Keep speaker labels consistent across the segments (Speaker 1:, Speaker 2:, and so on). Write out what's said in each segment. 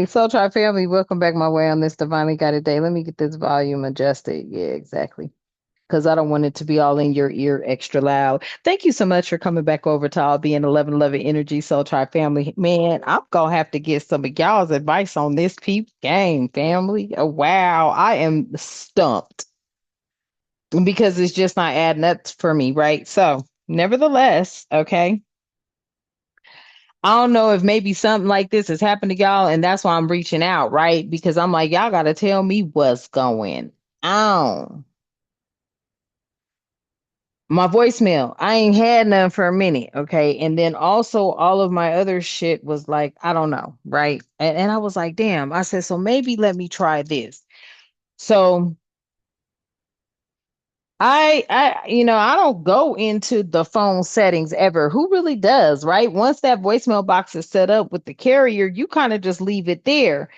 Speaker 1: Soul Tribe family, welcome back my way on this Divinely Guided Day. Let me get this volume adjusted. Yeah, exactly. Because I don't want it to be all in your ear extra loud. Thank you so much for coming back over to all being 1111 Energy Soul Tribe family. Man, I'm going to have to get some of y'all's advice on this peep game, family. Oh, wow. I am stumped because it's just not adding up for me, right? So, nevertheless, okay. I don't know if maybe something like this has happened to y'all, and that's why I'm reaching out, right? Because I'm like, y'all got to tell me what's going on. My voicemail, I ain't had none for a minute, okay? And then also, all of my other shit was like, I don't know, right? And I was like, damn. I said, so maybe let me try this. So I don't go into the phone settings ever. Who really does, right? Once that voicemail box is set up with the carrier, you kind of just leave it there.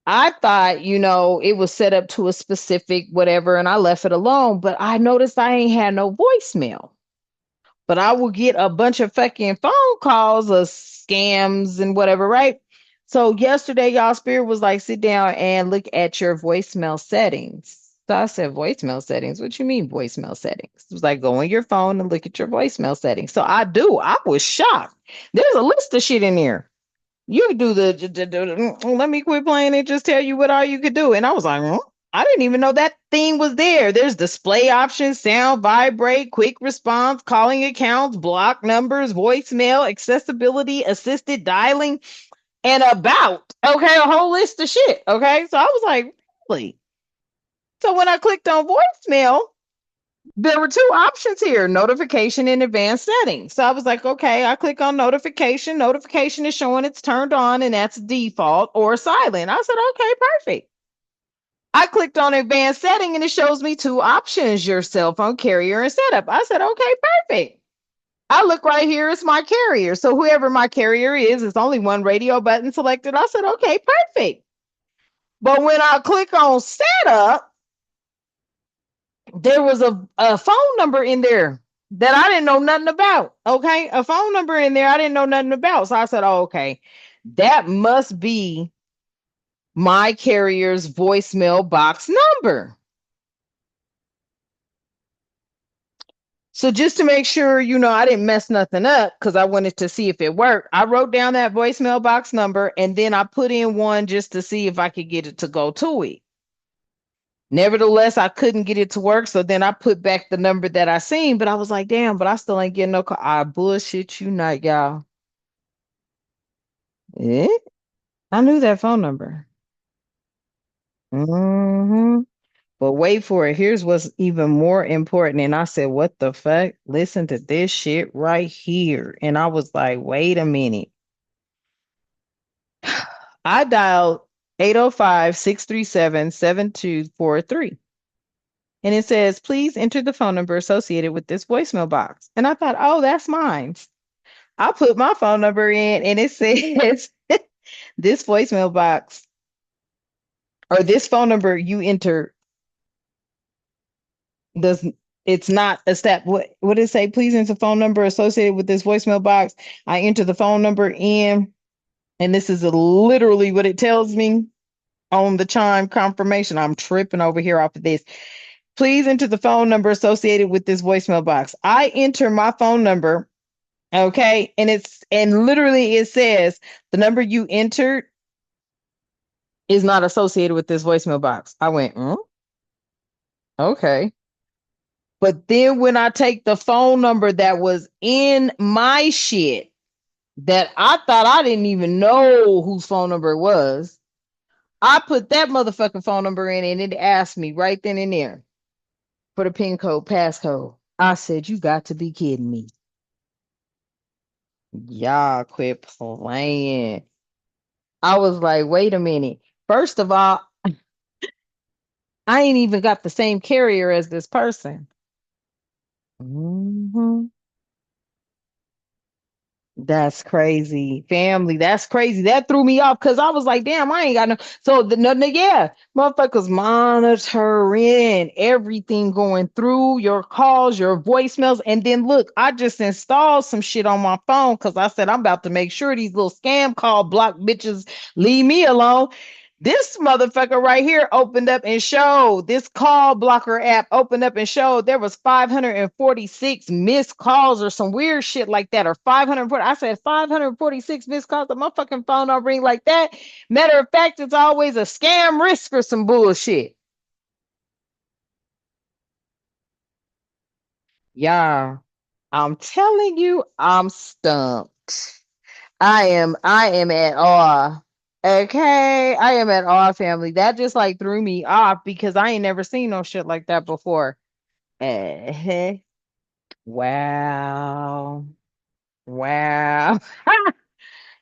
Speaker 1: I thought, it was set up to a specific whatever, and I left it alone. But I noticed I ain't had no voicemail. But I will get a bunch of fucking phone calls of scams and whatever, right? So yesterday, y'all spirit was like, sit down and look at your voicemail settings. So I said, voicemail settings? What you mean voicemail settings? It was like, go on your phone and look at your voicemail settings. So I do. I was shocked. There's a list of shit in there. You could do let me quit playing and just tell you what all you could do. And I was like, I didn't even know that thing was there. There's display options, sound, vibrate, quick response, calling accounts, block numbers, voicemail, accessibility, assisted dialing, and about. Okay, a whole list of shit. Okay, so I was like, really? So when I clicked on voicemail, there were two options here, notification and advanced settings. So I was like, okay, I click on notification. Notification is showing it's turned on and that's default or silent. I said, okay, perfect. I clicked on advanced setting and it shows me two options, your cell phone carrier and setup. I said, okay, perfect. I look right here, it's my carrier. So whoever my carrier is, it's only one radio button selected. I said, okay, perfect. But when I click on setup, there was a phone number in there that I didn't know nothing about. Okay. A phone number in there I didn't know nothing about. So I said, oh, okay, that must be my carrier's voicemail box number. So just to make sure, I didn't mess nothing up because I wanted to see if it worked, I wrote down that voicemail box number and then I put in one just to see if I could get it to go to it. Nevertheless, I couldn't get it to work. So then I put back the number that I seen, but I was like, damn, but I still ain't getting no call. I bullshit you not, y'all. Eh? I knew that phone number. But wait for it. Here's what's even more important. And I said, what the fuck? Listen to this shit right here. And I was like, wait a minute. I dialed 805-637-7243. And it says, please enter the phone number associated with this voicemail box. And I thought, oh, that's mine. I put my phone number in and it says this voicemail box or this phone number you enter does it's not a step. What did it say? Please enter phone number associated with this voicemail box. I enter the phone number in, and this is literally what it tells me on the chime confirmation. I'm tripping over here off of this. Please enter the phone number associated with this voicemail box. I enter my phone number. Okay. And literally it says the number you entered is not associated with this voicemail box. I went, okay. But then when I take the phone number that was in my shit that I thought I didn't even know whose phone number it was, I put that motherfucking phone number in and it asked me right then and there for the pin code, passcode. I said, you got to be kidding me. Y'all quit playing. I was like, wait a minute. First of all, I ain't even got the same carrier as this person. Mhm. That's crazy. Family, that's crazy. That threw me off because I was like, damn, I ain't got no. So, yeah, motherfuckers monitoring everything going through your calls, your voicemails. And then look, I just installed some shit on my phone because I said, I'm about to make sure these little scam call block bitches leave me alone. This motherfucker right here opened up and showed this call blocker app opened up and showed there was 546 missed calls or some weird shit like that, or 540. I said 546 missed calls. My fucking phone don't ring like that. Matter of fact, it's always a scam risk or some bullshit. Yeah, I'm telling you, I'm stumped. I am at awe. Okay, I am at awe, family. That just like threw me off because I ain't never seen no shit like that before. uh Wow. Wow.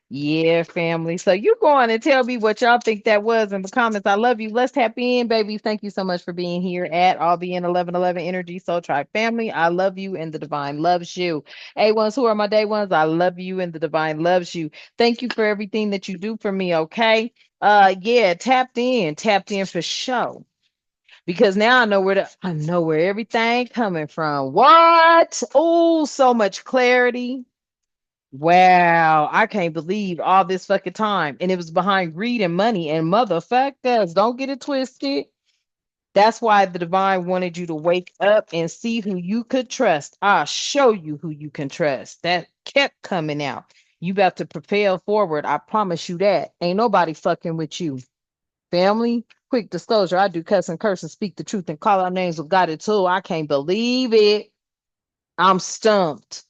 Speaker 1: Yeah, family. So you go on and tell me what y'all think that was in the comments. I love you. Let's tap in, baby. Thank you so much for being here at All Be in 1111 Energy Soul Tribe family. I love you and the divine loves you. A1s, who are my day ones? I love you and the divine loves you. Thank you for everything that you do for me, okay? Yeah, tapped in for sure. Because now I know where everything coming from. What? Oh, so much clarity. Wow, I can't believe all this fucking time. And it was behind greed and money and motherfuckers. Don't get it twisted. That's why the divine wanted you to wake up and see who you could trust. I'll show you who you can trust. That kept coming out. You about to propel forward. I promise you that. Ain't nobody fucking with you. Family, quick disclosure. I do cuss and curse and speak the truth and call out names with God too. I can't believe it. I'm stumped.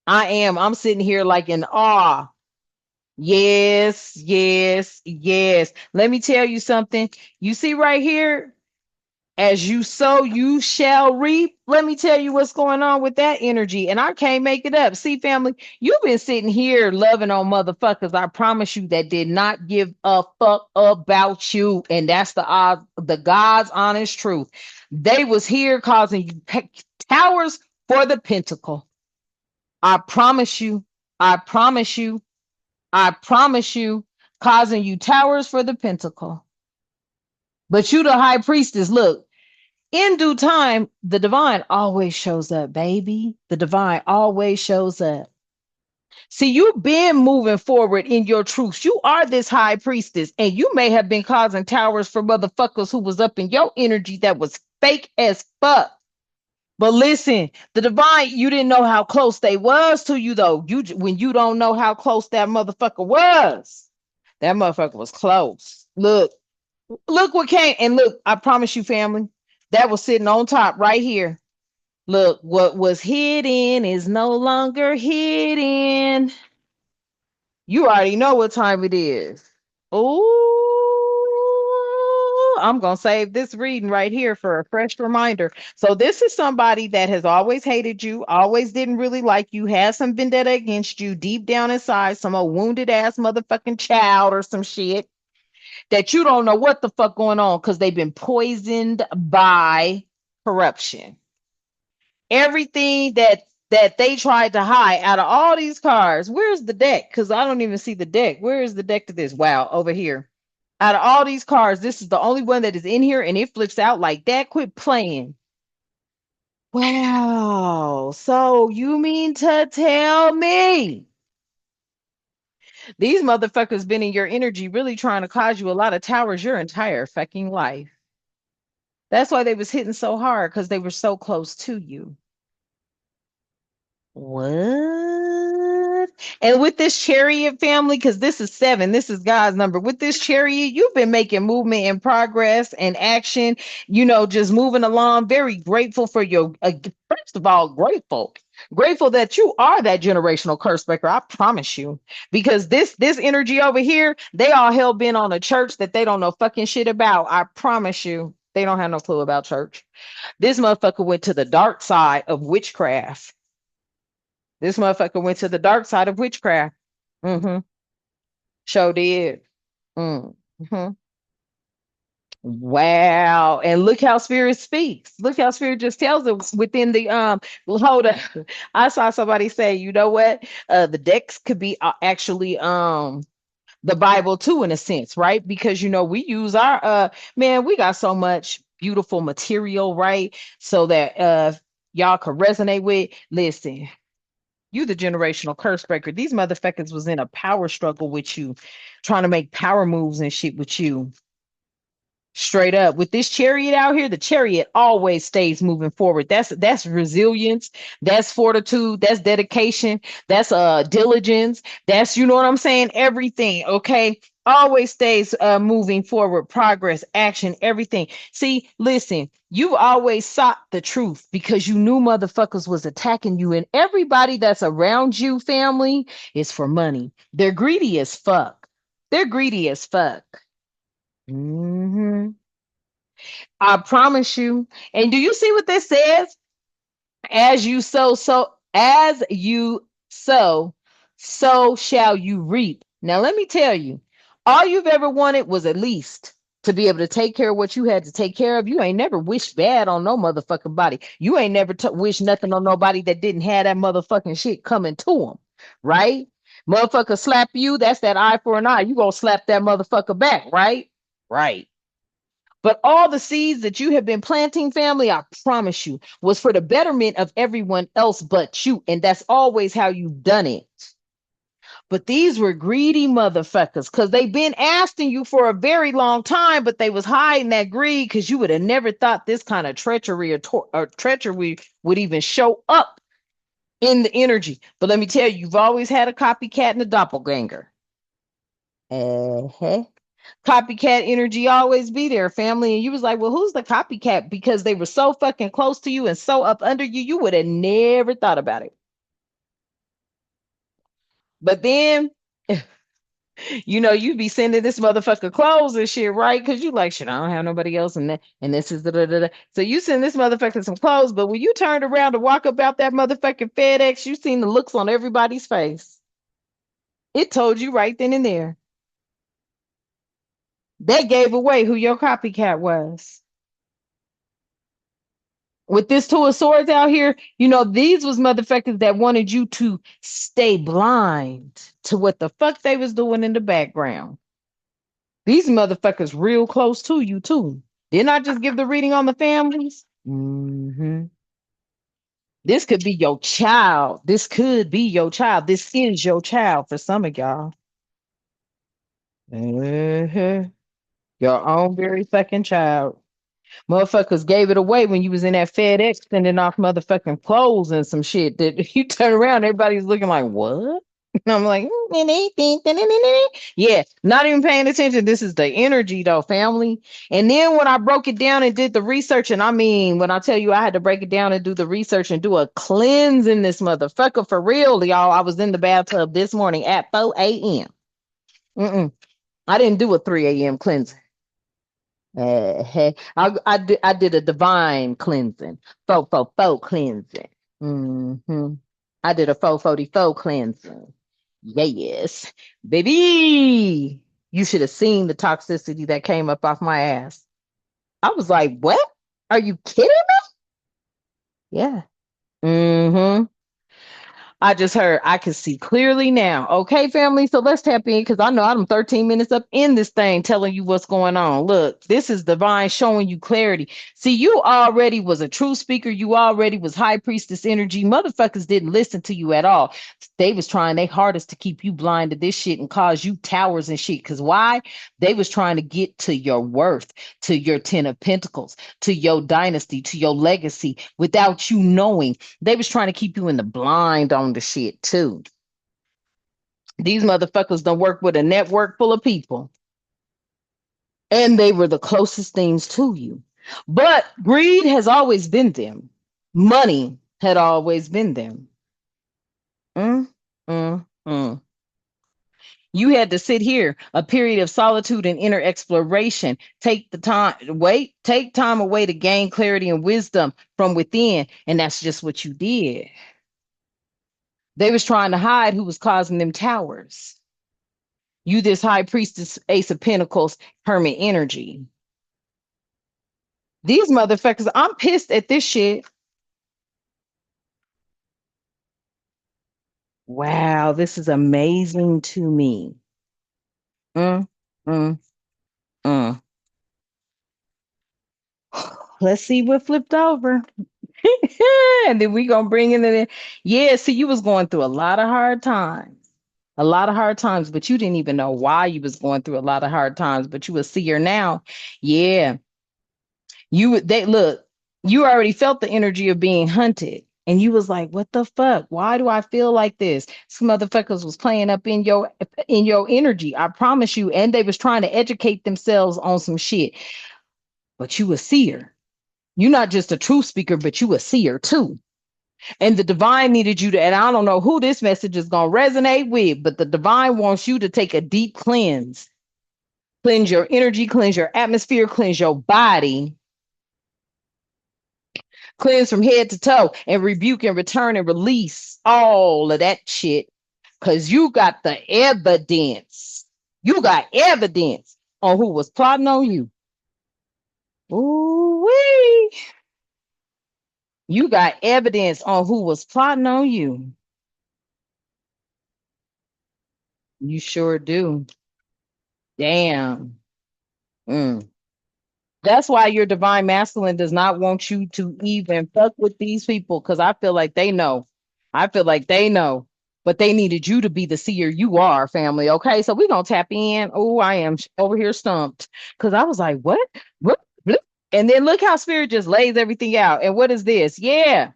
Speaker 1: I am. I'm sitting here like in awe. Yes, yes, yes. Let me tell you something. You see right here, as you sow, you shall reap. Let me tell you what's going on with that energy. And I can't make it up. See, family, you've been sitting here loving on motherfuckers. I promise you that did not give a fuck about you. And that's the God's honest truth. They was here causing you towers for the pentacle. I promise you. I promise you. I promise you, causing you towers for the pentacle. But you, the high priestess, look, in due time, the divine always shows up, baby. The divine always shows up. See, you've been moving forward in your truths. You are this high priestess, and you may have been causing towers for motherfuckers who was up in your energy that was fake as fuck. But listen, the divine, you didn't know how close they was to you, though. When you don't know how close that motherfucker was. That motherfucker was close. Look what came. And look, I promise you, family, that was sitting on top right here. Look, what was hidden is no longer hidden. You already know what time it is. Oh, I'm going to save this reading right here for a fresh reminder. So, this is somebody that has always hated you, always didn't really like you, has some vendetta against you deep down inside, some old wounded ass motherfucking child or some shit that you don't know what the fuck going on because they've been poisoned by corruption. Everything that they tried to hide out of all these cards. Where's the deck? Because I don't even see the deck. Where is the deck to this? Wow, over here. Out of all these cards, this is the only one that is in here and it flips out like that. Quit playing. Wow. So you mean to tell me these motherfuckers been in your energy really trying to cause you a lot of towers your entire fucking life? That's why they was hitting so hard because they were so close to you. What? And with this chariot family, because this is seven, this is God's number. With this chariot, you've been making movement and progress and action, just moving along. Very grateful for your, first of all, grateful. Grateful that you are that generational curse breaker. I promise you. Because this energy over here, they all hell bent on a church that they don't know fucking shit about. I promise you. They don't have no clue about church. This motherfucker went to the dark side of witchcraft. This motherfucker went to the dark side of witchcraft. Mm-hmm. Sure did. Mm-hmm. Wow. And look how spirit speaks. Look how spirit just tells it within the well, hold up. I saw somebody say, you know what? The decks could be actually the Bible too, in a sense, right? Because we use our man, we got so much beautiful material, right? So that y'all could resonate with. Listen, you the generational curse breaker. These motherfuckers was in a power struggle with you, trying to make power moves and shit with you. Straight up. With this chariot out here, the chariot always stays moving forward. That's resilience, that's fortitude, that's dedication, that's diligence. That's, you know what I'm saying? Everything, okay? Always stays moving forward, progress, action, everything. See, listen, you've always sought the truth because you knew motherfuckers was attacking you, and everybody that's around you, family, is for money. They're greedy as fuck. They're greedy as fuck. Mhm. I promise you. And do you see what this says? As you sow, so shall you reap. Now let me tell you, all you've ever wanted was at least to be able to take care of what you had to take care of. You ain't never wished bad on no motherfucking body. You ain't never wished nothing on nobody that didn't have that motherfucking shit coming to them, right? Motherfucker slap you, that's that eye for an eye. You gonna slap that motherfucker back, right? Right. But all the seeds that you have been planting, family, I promise you, was for the betterment of everyone else but you. And that's always how you've done it. But these were greedy motherfuckers because they've been asking you for a very long time, but they was hiding that greed because you would have never thought this kind of treachery or treachery would even show up in the energy. But let me tell you, you've always had a copycat and a doppelganger. Uh-huh. Copycat energy always be there, family. And you was like, well, who's the copycat? Because they were so fucking close to you and so up under you, you would have never thought about it. But then, you'd be sending this motherfucker clothes and shit, right? Because you like, shit, I don't have nobody else, and this is da. So you send this motherfucker some clothes, but when you turned around to walk about that motherfucking FedEx, you seen the looks on everybody's face. It told you right then and there. That gave away who your copycat was. With this two of swords out here, these was motherfuckers that wanted you to stay blind to what the fuck they was doing in the background. These motherfuckers real close to you too. Didn't I just give the reading on the families? This could be your child. This could be your child. This is your child for some of y'all. Mhm. Your own very fucking child. Motherfuckers gave it away when you was in that FedEx sending off motherfucking clothes and some shit that you turn around, everybody's looking like, what? And I'm like, yeah, not even paying attention. This is the energy though, family. And then when I broke it down and did the research, and I mean, when I tell you I had to break it down and do the research and do a cleanse in this motherfucker for real, y'all. I was in the bathtub this morning at 4 a.m. Mm-mm. I didn't do a 3 a.m. cleanse. I did a divine cleansing, faux cleansing. I did a 444 cleansing. Yes, baby. You should have seen the toxicity that came up off my ass. I was like, what? Are you kidding me? Yeah. Mm-hmm. I just heard I can see clearly now. Okay, family. So let's tap in because I know I'm 13 minutes up in this thing telling you what's going on. Look, this is divine showing you clarity. See, you already was a true speaker. You already was high priestess energy. Motherfuckers didn't listen to you at all. They was trying their hardest to keep you blind to this shit and cause you towers and shit. Because why? They was trying to get to your worth, to your 10 of pentacles, to your dynasty, to your legacy without you knowing. They was trying to keep you in the blind on the shit too. These motherfuckers don't work with a network full of people. And they were the closest things to you. But greed has always been them. Money had always been them. Mm, mm. You had to sit here, a period of solitude and inner exploration. Take time away to gain clarity and wisdom from within. And that's just what you did. They was trying to hide who was causing them towers. You, this high priestess, ace of pentacles, hermit energy. These motherfuckers, I'm pissed at this shit. Wow, this is amazing to me. Mm, mm, mm. Let's see what flipped over. And then we gonna bring in the yeah. See, you was going through a lot of hard times, a lot of hard times, but you didn't even know why you was going through a lot of hard times. But you a seer now. Yeah, they look. You already felt the energy of being hunted, and you was like, "What the fuck? Why do I feel like this?" Some motherfuckers was playing up in your energy. I promise you, and they was trying to educate themselves on some shit. But you a seer. You're not just a truth speaker, but you a seer too. And the divine needed you to, and I don't know who this message is going to resonate with, but the divine wants you to take a deep cleanse, cleanse your energy, cleanse your atmosphere, cleanse your body, cleanse from head to toe, and rebuke and return and release all of that shit. Because you got the evidence. You got evidence on who was plotting on you. Ooh, wee. You got evidence on who was plotting on you. You sure do. Damn. Mm. That's why your divine masculine does not want you to even fuck with these people because I feel like they know. I feel like they know, but they needed you to be the seer you are, family. Okay, so we're gonna tap in. Oh, I am over here stumped because I was like, what? What? What? And then look how spirit just lays everything out. And what is this? Yeah,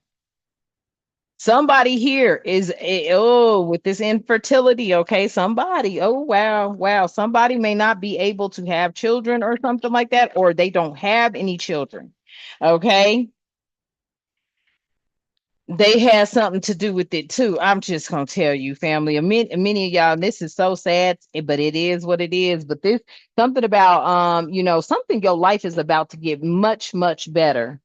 Speaker 1: somebody here is oh with this infertility. Okay, somebody. Oh wow, wow. Somebody may not be able to have children or something like that, or they don't have any children. Okay, they had something to do with it too. I'm just gonna tell you, family. Many of y'all, and this is so sad, but it is what it is. But this something about something your life is about to get much, much better.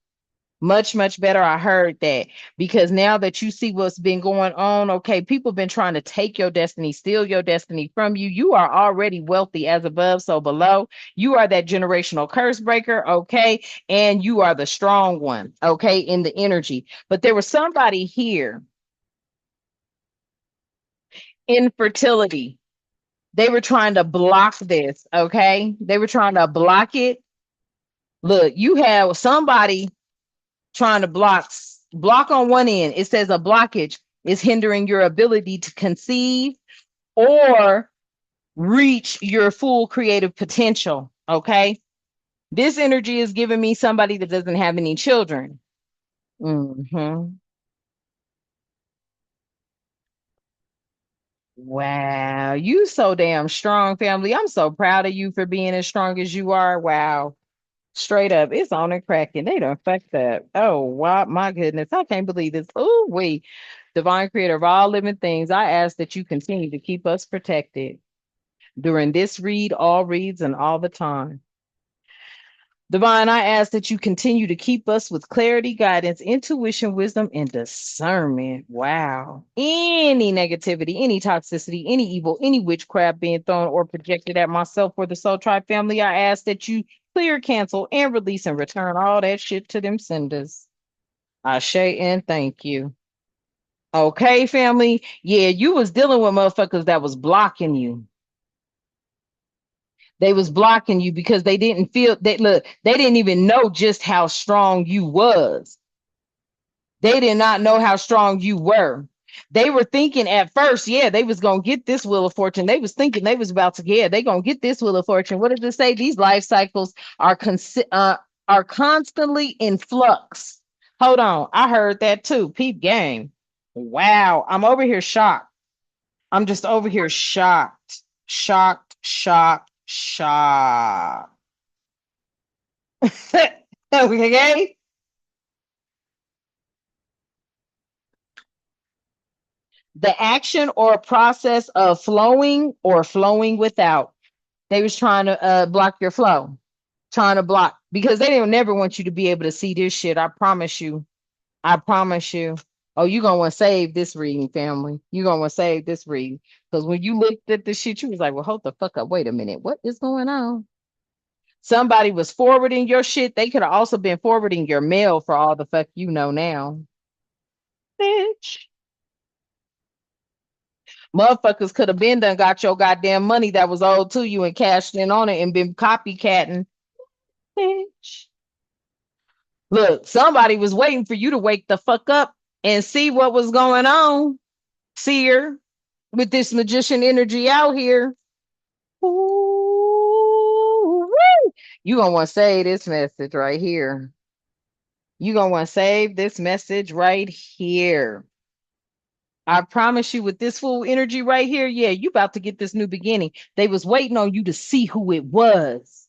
Speaker 1: Much, much better. I heard that because now that you see what's been going on, okay, people been trying to take your destiny, steal your destiny from you. You are already wealthy as above, so below. You are that generational curse breaker, okay, and you are the strong one, okay, in the energy. But there was somebody here, infertility. They were trying to block this, okay? They were trying to block it. Look, you have somebody trying to block on one end. It says a blockage is hindering your ability to conceive or reach your full creative potential. Okay. This energy is giving me somebody that doesn't have any children. Mm-hmm. Wow. You so damn strong, family. I'm so proud of you for being as strong as you are. Wow. Straight up, it's on and cracking. They don't fuck that. Oh, wow, my goodness. I can't believe this. Oh, wait. Divine creator of all living things, I ask that you continue to keep us protected during this read, all reads, and all the time. Divine, I ask that you continue to keep us with clarity, guidance, intuition, wisdom, and discernment. Wow. Any negativity, any toxicity, any evil, any witchcraft being thrown or projected at myself or the Soul Tribe family, I ask that you clear, cancel, and release and return all that shit to them senders. Ashe and thank you. Okay, family. Yeah, you was dealing with motherfuckers that was blocking you. They was blocking you because they didn't feel they look, they didn't even know just how strong you was. They did not know how strong you were. They were thinking at first, yeah, they was gonna get this wheel of fortune. They was thinking they was about to, yeah, they gonna get this wheel of fortune. What did it say? These life cycles are constantly in flux. Hold on, I heard that too. Peep game. Wow, I'm over here shocked. I'm just over here shocked, shocked, shocked, shocked. Okay. The action or process of flowing or flowing without. They was trying to block your flow, trying to block because they didn't never want you to be able to see this shit. I promise you. I promise you. Oh, you gonna want to save this reading, family. You gonna want to save this reading because when you looked at the shit, you was like, "Well, hold the fuck up. Wait a minute. What is going on?" Somebody was forwarding your shit. They could have also been forwarding your mail for all the fuck you know now. Bitch. Motherfuckers could have been done got your goddamn money that was owed to you and cashed in on it and been copycatting. Bitch. Look, somebody was waiting for you to wake the fuck up and see what was going on. Seer, with this magician energy out here. Ooh, woo. You gonna want to save this message right here. You gonna want to save this message right here. I promise you, with this full energy right here, yeah, you about to get this new beginning. They was waiting on you to see who it was.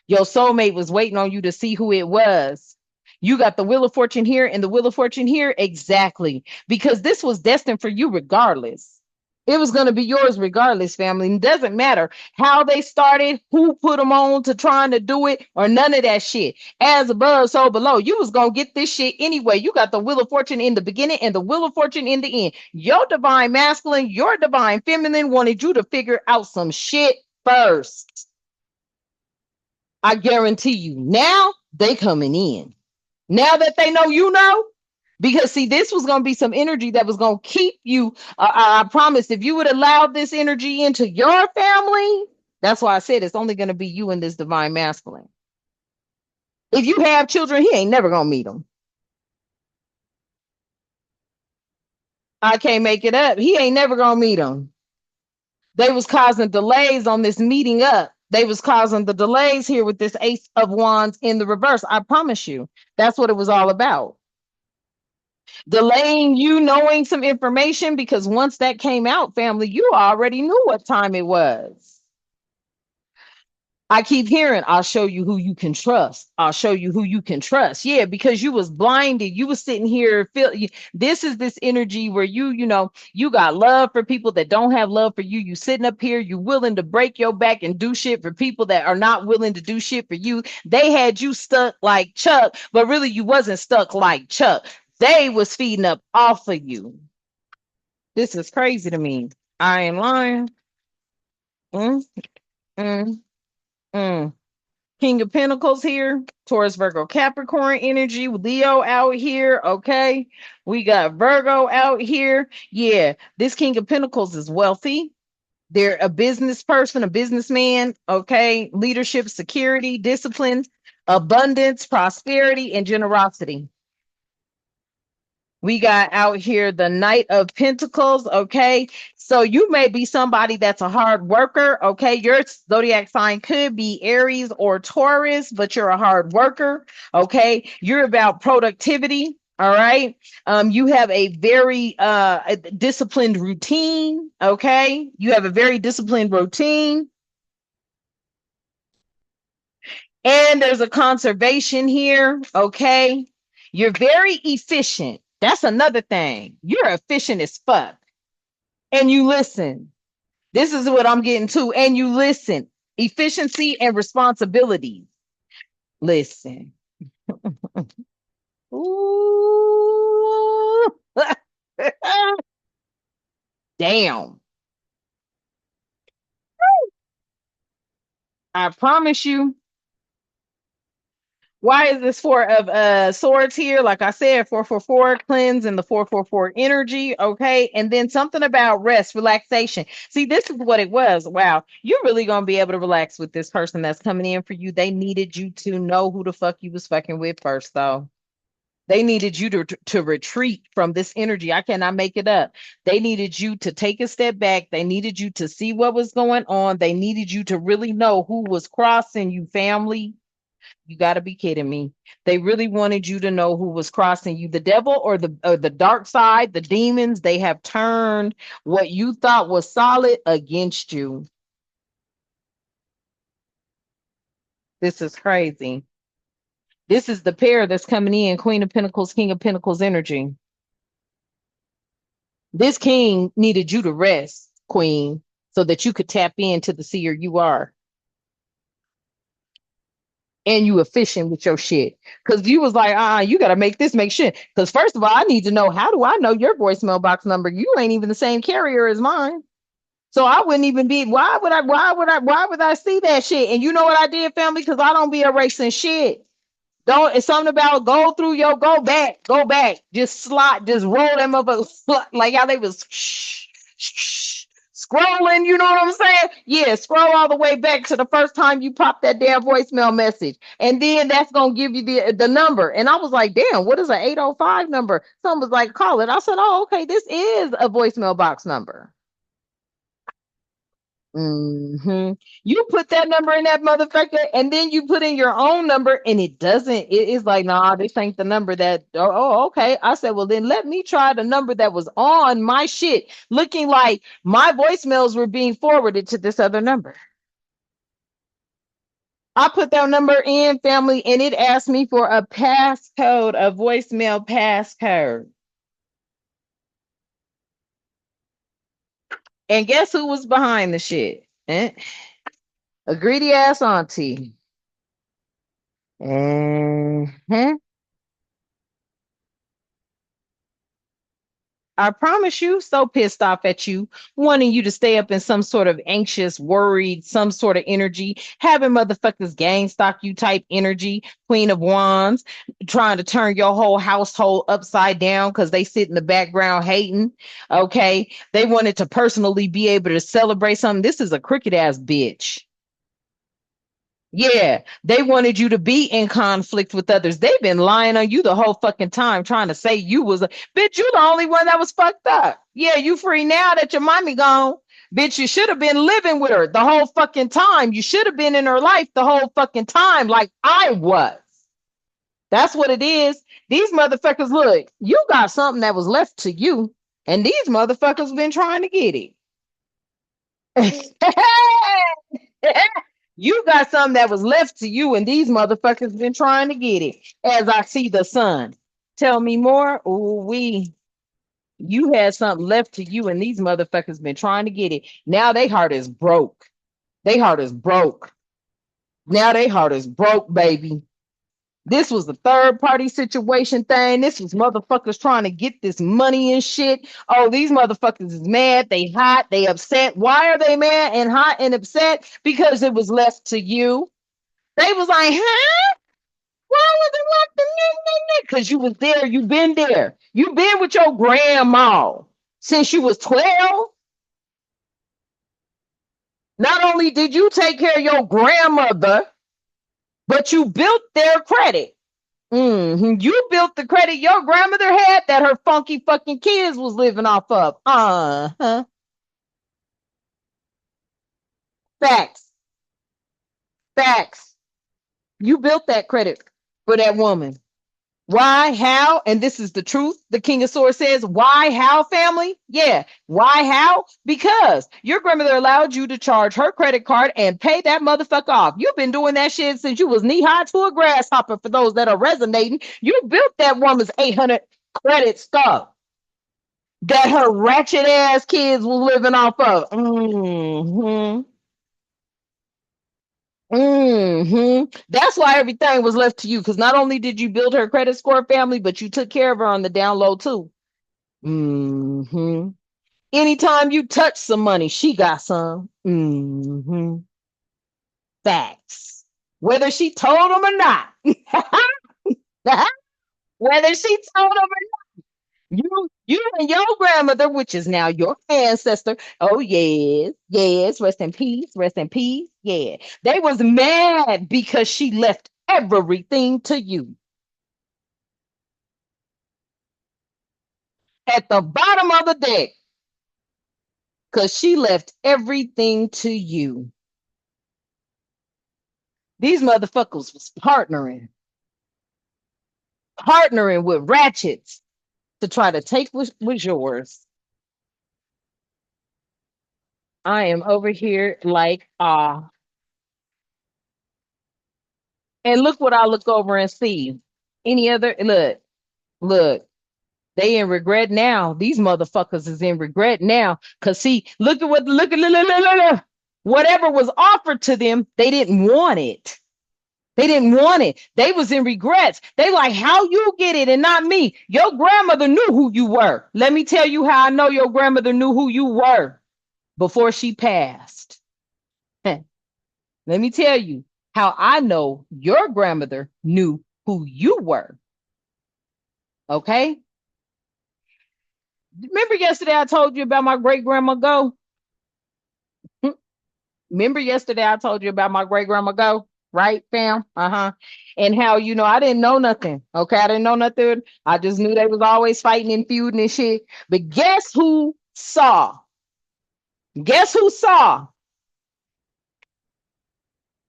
Speaker 1: Your soulmate was waiting on you to see who it was. You got the Wheel of Fortune here and the Wheel of Fortune here, exactly, because this was destined for you regardless. It was going to be yours regardless, family. It doesn't matter how they started, who put them on to trying to do it, or none of that shit. As above, so below. You was going to get this shit anyway. You got the Wheel of Fortune in the beginning and the Wheel of Fortune in the end. Your divine masculine, your divine feminine wanted you to figure out some shit first. I guarantee you. Now they coming in. Now that they know you know, because see, this was going to be some energy that was going to keep you. I promise, if you would allow this energy into your family, that's why I said it's only going to be you and this divine masculine. If you have children, he ain't never going to meet them. I can't make it up. He ain't never going to meet them. They was causing delays on this meeting up. They was causing the delays here with this Ace of Wands in the reverse. I promise you, that's what it was all about. Delaying you knowing some information, because once that came out, family, you already knew what time it was. I keep hearing, I'll show you who you can trust. I'll show you who you can trust. Yeah, because you was blinded. You was sitting here. This is this energy where you got love for people that don't have love for you. You sitting up here, you willing to break your back and do shit for people that are not willing to do shit for you. They had you stuck like Chuck, but really you wasn't stuck like Chuck. They was feeding up off of you. This is crazy to me. I ain't lying. Mm, mm, mm. King of Pentacles here, Taurus, Virgo, Capricorn energy, Leo out here. Okay. We got Virgo out here. Yeah. This King of Pentacles is wealthy. They're a business person, a businessman. Okay. Leadership, security, discipline, abundance, prosperity, and generosity. We got out here the Knight of Pentacles. Okay. So you may be somebody that's a hard worker. Okay. Your zodiac sign could be Aries or Taurus, but you're a hard worker. Okay. You're about productivity. All right. You have a very disciplined routine. Okay. You have a very disciplined routine. And there's a conservation here. Okay. You're very efficient. That's another thing. You're efficient as fuck. And you listen. This is what I'm getting to. And you listen. Efficiency and responsibility. Listen. Ooh. Damn. I promise you. Why is this four of swords here? Like I said, 444 cleanse and the 444 energy. Okay. And then something about rest, relaxation. See, this is what it was. Wow. You're really going to be able to relax with this person that's coming in for you. They needed you to know who the fuck you was fucking with first, though. They needed you to retreat from this energy. I cannot make it up. They needed you to take a step back. They needed you to see what was going on. They needed you to really know who was crossing you, family. You got to be kidding me. They really wanted you to know who was crossing you, the devil or the dark side, the demons. They have turned what you thought was solid against you. This is crazy. This is the pair that's coming in, Queen of Pentacles, King of Pentacles energy. This king needed you to rest, Queen, so that you could tap into the seer you are. And you efficient with your shit. Because you was like, you got to make this make shit. Because first of all, I need to know, how do I know your voicemail box number? You ain't even the same carrier as mine. So I wouldn't even be. Why would I see that shit? And you know what I did, family? Because I don't be erasing shit. Don't. It's something about go back, just slot, just roll them up, like how they was scrolling. You know what I'm saying? Yeah, scroll all the way back to the first time you popped that damn voicemail message, and then that's gonna give you the number. And I was like, damn, what is an 805 number? Someone was like, call it. I said, oh, okay, this is a voicemail box number. You put that number in that motherfucker, and then you put in your own number, and it doesn't. It's like, nah, this ain't the number that. Oh, okay. I said, well, then let me try the number that was on my shit, looking like my voicemails were being forwarded to this other number. I put that number in, family, and it asked me for a passcode, a voicemail passcode. And guess who was behind the shit? A greedy ass auntie. Mhm. I promise you, so pissed off at you, wanting you to stay up in some sort of anxious, worried, some sort of energy, having motherfuckers gang stalk you type energy, Queen of Wands, trying to turn your whole household upside down because they sit in the background hating. Okay. They wanted to personally be able to celebrate something. This is a crooked ass bitch. Yeah, they wanted you to be in conflict with others. They've been lying on you the whole fucking time, trying to say you was a bitch. You the only one that was fucked up. Yeah, you free now that your mommy gone. Bitch, you should have been living with her the whole fucking time. You should have been in her life the whole fucking time, like I was. That's what it is. These motherfuckers, look, you got something that was left to you, and these motherfuckers been trying to get it. You got something that was left to you, and these motherfuckers been trying to get it. As I see the sun. Tell me more. Ooh, you had something left to you, and these motherfuckers been trying to get it. Now they heart is broke. They heart is broke. Now they heart is broke, baby. This was the third party situation thing. This was motherfuckers trying to get this money and shit. Oh, these motherfuckers is mad. They hot. They upset. Why are they mad and hot and upset? Because it was left to you. They was like, huh? Why was it left to me? Because you was there. You been there. You been with your grandma since you was 12. Not only did you take care of your grandmother, but you built their credit. You built the credit your grandmother had that her funky fucking kids was living off of. Uh-huh. Facts. Facts. You built that credit for that woman. Why? How? And this is the truth. The King of Swords says, why? How, family? Yeah. Why? How? Because your grandmother allowed you to charge her credit card and pay that motherfucker off. You've been doing that shit since you was knee high to a grasshopper. For those that are resonating, you built that woman's 800 credit stuff that her ratchet ass kids was living off of. That's why everything was left to you. Because not only did you build her credit score, family, but you took care of her on the down low too. Anytime you touch some money, she got some. Facts. Whether she told them or not. Whether she told them or you and your grandmother, which is now your ancestor. Oh yes, yes. Rest in peace. Rest in peace. Yeah, they was mad because she left everything to you at the bottom of the deck because she left everything to you. These motherfuckers was partnering with ratchets to try to take what was yours. I am over here like and look what I look over and see. Any other look, they in regret now. These motherfuckers is in regret now. Cause see, look. Whatever was offered to them, they didn't want it. They didn't want it. They was in regrets. They like, how you get it and not me? Your grandmother knew who you were. Let me tell you how I know your grandmother knew who you were. before she passed. Let me tell you how I know your grandmother knew who you were. Okay. Remember yesterday I told you about my great grandma Go? Remember yesterday I told you about my great grandma Go, right, fam? Uh-huh. And how, I didn't know nothing. Okay. I didn't know nothing. I just knew they was always fighting and feuding and shit. But guess who saw? Guess who saw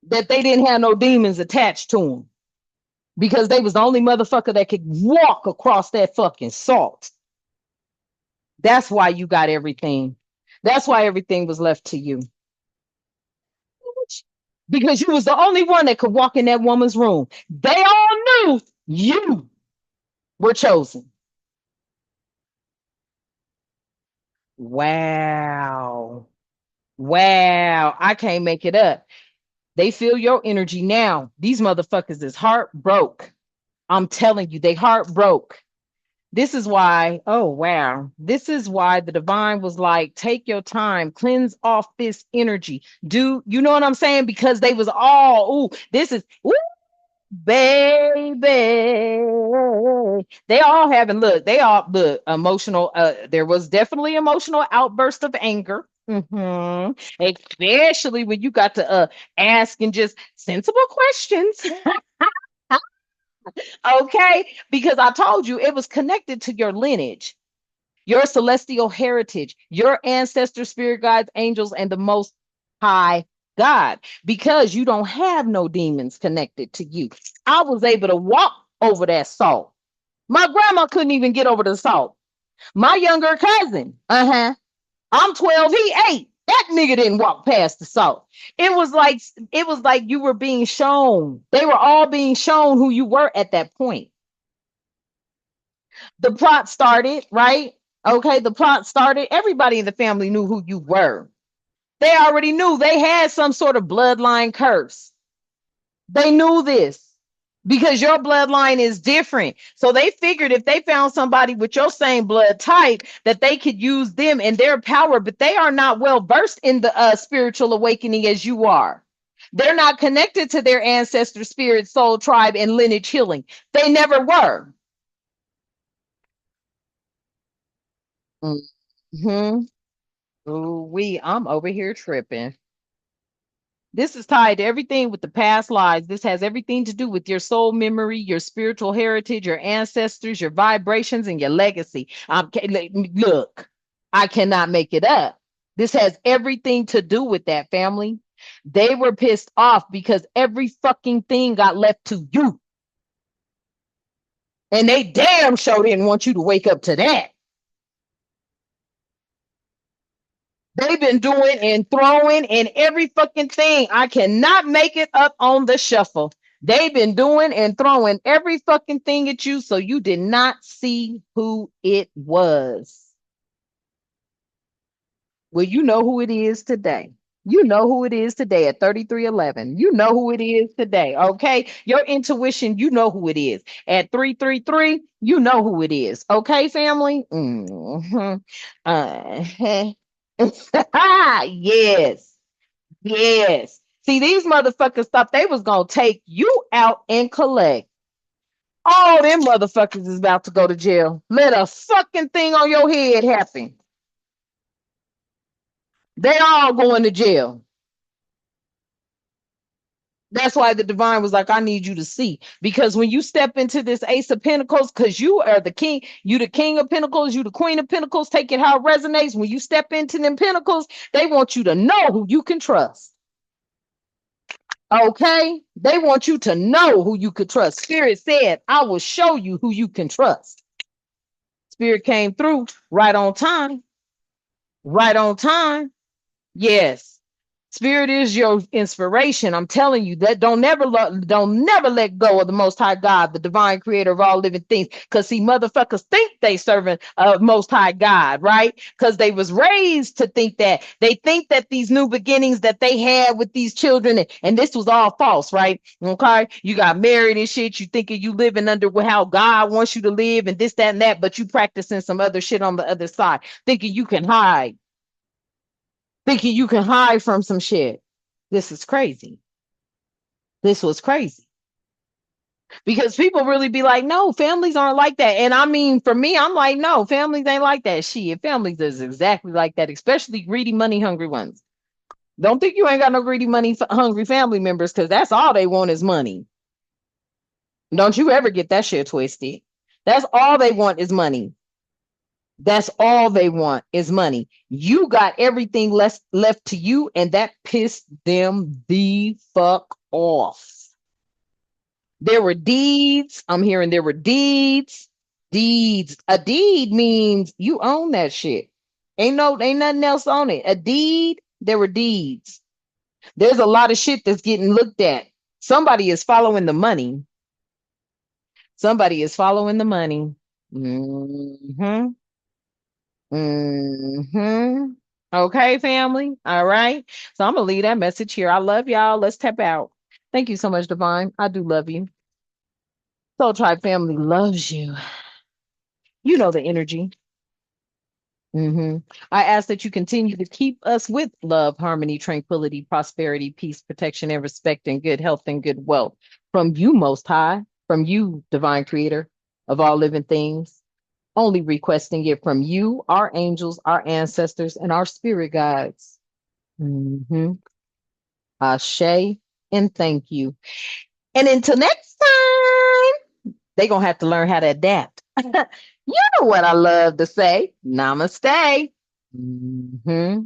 Speaker 1: that they didn't have no demons attached to them? Because they was the only motherfucker that could walk across that fucking salt. That's why you got everything. That's why everything was left to you. Because you was the only one that could walk in that woman's room. They all knew you were chosen. Wow. Wow. I can't make it up. They feel your energy now. These motherfuckers is heartbroken. I'm telling you, they heartbroken. This is why, oh wow, this is why the divine was like, take your time, cleanse off this energy. Do you know what I'm saying? Because they was all, ooh, this is, ooh, baby. They all having, look, they all, look, emotional. There was definitely emotional outburst of anger. Especially when you got to ask and just sensible questions. Okay, because I told you it was connected to your lineage, your celestial heritage, your ancestor, spirit guides, angels, and the most high God, because you don't have no demons connected to you. I was able to walk over that salt. My grandma couldn't even get over the salt. My younger cousin, I'm 12, he 8. That nigga didn't walk past the salt. It was like you were being shown. They were all being shown who you were at that point. The plot started, right? Okay, the plot started. Everybody in the family knew who you were. They already knew they had some sort of bloodline curse. They knew this because your bloodline is different. So they figured if they found somebody with your same blood type, that they could use them and their power, but they are not well versed in the spiritual awakening as you are. They're not connected to their ancestor, spirit, soul, tribe, and lineage healing. They never were. Mm-hmm. Ooh, I'm over here tripping. This is tied to everything with the past lives. This has everything to do with your soul memory, your spiritual heritage, your ancestors, your vibrations, and your legacy. Look, I cannot make it up. This has everything to do with that, family. They were pissed off because every fucking thing got left to you. And they damn sure didn't want you to wake up to that. They've been doing and throwing and every fucking thing. I cannot make it up on the shuffle. They've been doing and throwing every fucking thing at you, so you did not see who it was. Well, you know who it is today. You know who it is today at 3311. You know who it is today. Okay. Your intuition, you know who it is. At 333, you know who it is. Okay, family? Yes. Yes. See, these motherfuckers thought they was gonna take you out and collect. All them motherfuckers is about to go to jail. Let a fucking thing on your head happen. They all going to jail. That's why the divine was like, I need you to see. Because when you step into this Ace of Pentacles, because you are the king, you the king of pentacles, you the queen of pentacles, take it how it resonates. When you step into them pentacles, they want you to know who you can trust. Okay? They want you to know who you could trust. Spirit said, I will show you who you can trust. Spirit came through right on time. Right on time. Yes. Spirit is your inspiration. I'm telling you that don't never let go of the Most High God, the divine creator of all living things. Because see, motherfuckers think they serving Most High God, right? Because they was raised to think that. They think that these new beginnings that they had with these children, and this was all false, right? Okay, you got married and shit. You thinking you living under how God wants you to live, and this, that, and that, but you practicing some other shit on the other side, thinking you can hide. thinking you can hide from some shit. This is crazy. This was crazy. Because people really be like, no, families aren't like that. And I mean, for me, I'm like, no, families ain't like that. Shit, families is exactly like that, especially greedy, money hungry ones. Don't think you ain't got no greedy, money hungry family members because that's all they want is money. Don't you ever get that shit twisted. That's all they want is money. That's all they want is money. You got everything left to you, and that pissed them the fuck off. There were deeds. I'm hearing there were deeds. Deeds. A deed means you own that shit. Ain't nothing else on it. A deed, there were deeds. There's a lot of shit that's getting looked at. Somebody is following the money. Somebody is following the money. Mm-hmm. Mm-hmm. Okay, family. All right. So I'm gonna leave that message here. I love y'all. Let's tap out. Thank you so much, Divine. I do love you. Soul Tribe family loves you. You know the energy. I ask that you continue to keep us with love, harmony, tranquility, prosperity, peace, protection, and respect, and good health and good wealth from you, Most High, from you, Divine Creator of all living things. Only requesting it from you, our angels, our ancestors, and our spirit guides. Mm-hmm. Ashe, and thank you. And until next time, they're going to have to learn how to adapt. You know what I love to say. Namaste. Mm-hmm.